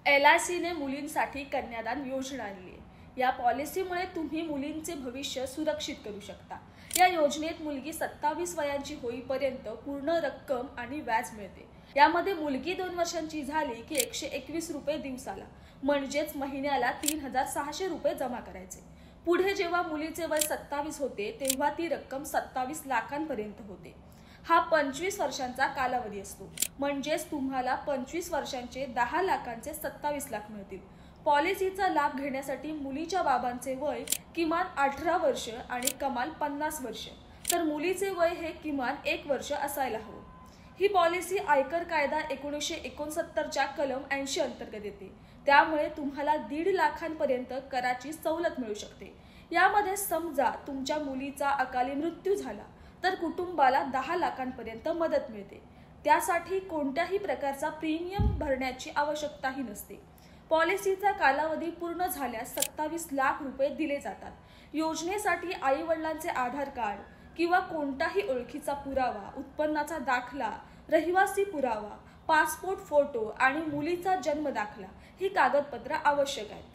LICने मुलींसाठी कन्यादान योजना आणली आहे। या पॉलिसीमुळे तुम्ही मुलींचे भविष्य सुरक्षित करू शकता। या योजनेत मुलगी 27 वयाची होईपर्यंत पूर्ण रक्कम आणि व्याज मिळते। यामध्ये मुलगी 2 वर्षांची झाली की 121 रुपये दिवसाला म्हणजेच महिन्याला 3600 रुपये जमा करायचे। पुढे जेव्हा मुलीचे वय 27 होते तेव्हा ती रक्कम 27 लाखांपर्यंत होते। हा 25 वर्षांचा कालावधी असतो, म्हणजेच तुम्हाला 25 वर्षांचे 10 लाखांचे 27 लाख मिळतील। पॉलिसीचा लाभ घेण्यासाठी मुलीच्या बाबांचे वय किमान 18 वर्ष आणि कमाल 50 वर्ष, तर मुलीचे वय हे किमान 1 वर्ष असायला हवं। ही पॉलिसी आयकर कायदा 1969च्या कलम 80 अंतर्गत येते, त्यामुळे तुम्हाला 1.5 लाखांपर्यंत कराची सवलत मिळू शकते। यामध्ये समजा तुमच्या मुलीचा अकाली मृत्यू झाला तर कुटुंबाला 10 लाखांपर्यंत मदत मिळते। त्यासाठी कोणत्याही प्रकारचा प्रीमियम भरण्याची आवश्यकताही नसते। पॉलिसीचा कालावधी पूर्ण झाल्यास 27 लाख रुपये दिले जातात। योजनेसाठी आई वडिलांचे आधार कार्ड किंवा कोणताही ओळखीचा पुरावा, उत्पन्नाचा दाखला, रहिवासी पुरावा, पासपोर्ट फोटो आणि मुलीचा जन्म दाखला ही कागदपत्र आवश्यक आहेत।